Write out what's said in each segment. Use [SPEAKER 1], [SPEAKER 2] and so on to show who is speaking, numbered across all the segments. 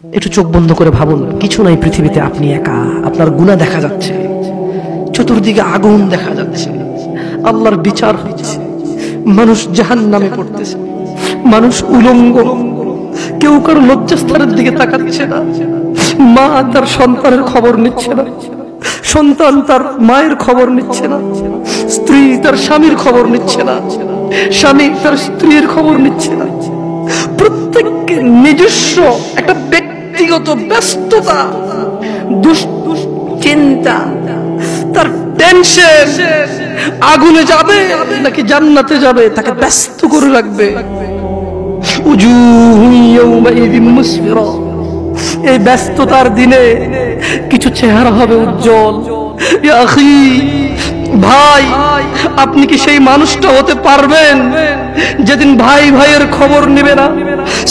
[SPEAKER 1] একটু চোখ বন্ধ করে ভাবুন, কিছু নাই পৃথিবীতে, আপনি একা, আপনার গুনাহ দেখা যাচ্ছে, চতুর্দিকে আগুন দেখা যাচ্ছে, আল্লাহর বিচার হচ্ছে, মানুষ জাহান্নামে পড়তেছে, মানুষ উলঙ্গ, কেউ কারো লজ্জাস্থানের দিকে তাকাচ্ছে না, মা তার সন্তানের খবর নিচ্ছে না, সন্তান তার মায়ের খবর নিচ্ছে না, স্ত্রী তার স্বামীর খবর নিচ্ছে না, স্বামী তার স্ত্রীর খবর নিচ্ছে না। প্রত্যেককে নিজস্ব একটা ব্যক্তিগত ব্যস্ততা, দুশ্চিন্তা, তার টেনশন, আগুনে যাবে নাকি জান্নাতে যাবে তাকে ব্যস্ত করে রাখবে। এই ব্যস্ততার দিনে কিছু চেহারা হবে উজ্জ্বল। ভাই, আপনি কি সেই মানুষটা হতে পারবেন যেদিন ভাই ভাইয়ের খবর নিবে না,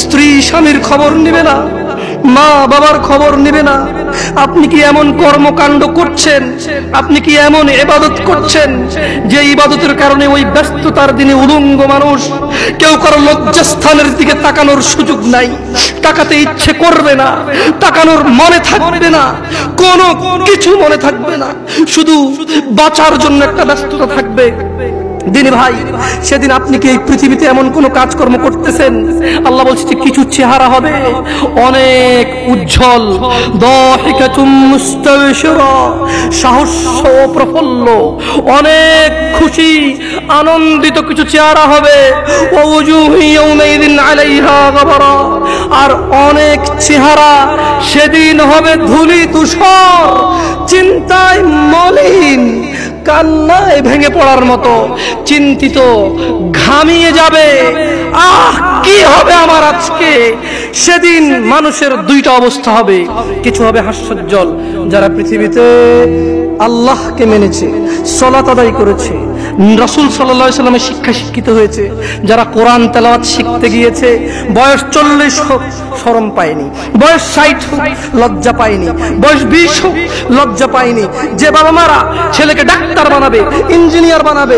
[SPEAKER 1] স্ত্রী স্বামীর খবর নিবে না, মা বাবার খবর নিবে না? আপনি কি এমন কর্মকাণ্ড করছেন, আপনি কি এমন ইবাদত করছেন যে ইবাদতের কারণে ওই ব্যস্ততার দিনে উলঙ্গ মানুষ, কেউ কারো লজ্জাস্থানের দিকে তাকানোর সুযোগ নাই, তাকাতে ইচ্ছে করবে না, তাকানোর মনে থাকবে না, কোনো কিছু মনে থাকবে না, শুধু বাঁচার জন্য একটা ব্যস্ততা থাকবে। দিনে ভাই, সেদিন আপনি কি এই পৃথিবীতে এমন কোন কাজকর্ম করতেছেন? আল্লাহ বলছে যে কিছু চেহারা হবে অনেক উজ্জ্বল, দাহিকাতুম মুস্তাবশিরা, সাহস ও প্রফুল্ল, অনেক খুশি আনন্দিত কিছু চেহারা হবে। ওয়া ওয়াজুহু ইয়াউমাইযিন আলাইহা গাবারা, আর অনেক চেহারা সেদিন হবে ধূলি ধূসর, চিন্তায় মলিন, কান্নায় ভেঙে পড়ার মতো, চিন্তিত, ঘামিয়ে যাবে। আহ, কি হবে আমার আজকে? সেদিন মানুষের দুইটা অবস্থা হবে, কিছু হবে হাস্যোজ্জ্বল, যারা পৃথিবীতে আল্লাহকে মেনেছে, সালাত আদায় করেছে, রাসূল সাল্লাল্লাহু আলাইহি ওয়াসাল্লামের শিক্ষা শিক্ষিত হয়েছে, যারা কোরআন তেলাওয়াত শিখতে গিয়েছে, বয়স 40 হোক শরম পায়নি, বয়স 60 হোক লজ্জা পায়নি, বয়স 20 হোক লজ্জা পায়নি। যে বাবা মারা ছেলেকে ডাক্তার বানাবে, ইঞ্জিনিয়ার বানাবে,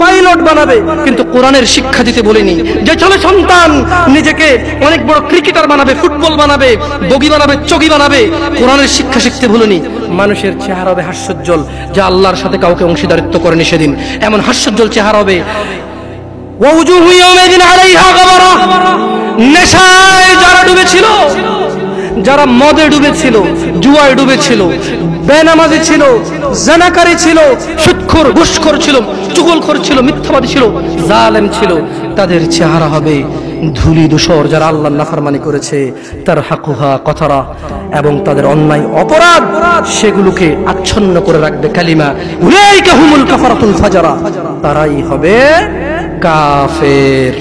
[SPEAKER 1] পাইলট বানাবে, কিন্তু কোরআনের শিক্ষা দিতে বলেনি। যে ছেলে সন্তান নিজেকে অনেক বড় ক্রিকেটার বানাবে, ফুটবল বানাবে, বগি বানাবে, চগি বানাবে, কোরআনের শিক্ষা শিখতে বলেনি। মানুষের চেহারা হবে হাস্যোজ্জ্বল, যা আল্লাহর সাথে কাউকে অংশীদারিত্ব করেনি সেদিন, এমন হাস্যোজ্জ্বল চেহারা হবে। ওয়াজুহু ইয়াউমাইযিন আলাইহা গাবারা, নেশায় যারা ডুবেছিল, যারা মদে ডুবেছিল, জুয়ায় ডুবেছিল, বেনামাজি ছিল, জানাকারী ছিল, সুদখোর ঘুষখোর ছিল, চুগলখোর ছিল, মিথ্যাবাদী ছিল, জালেম ছিল, তাদের চেহারা হবে ধূলি ধূসর, যারা আল্লাহর নাফরমানি করেছে, তার হাকুহা কথারা, এবং তাদের অন্যায় অপরাধ সেগুলোকে আচ্ছন্ন করে রাখবে কালিমা, উলাইকা হুমুল কাফারাতুল ফাজারা, তারাই হবে কাফের।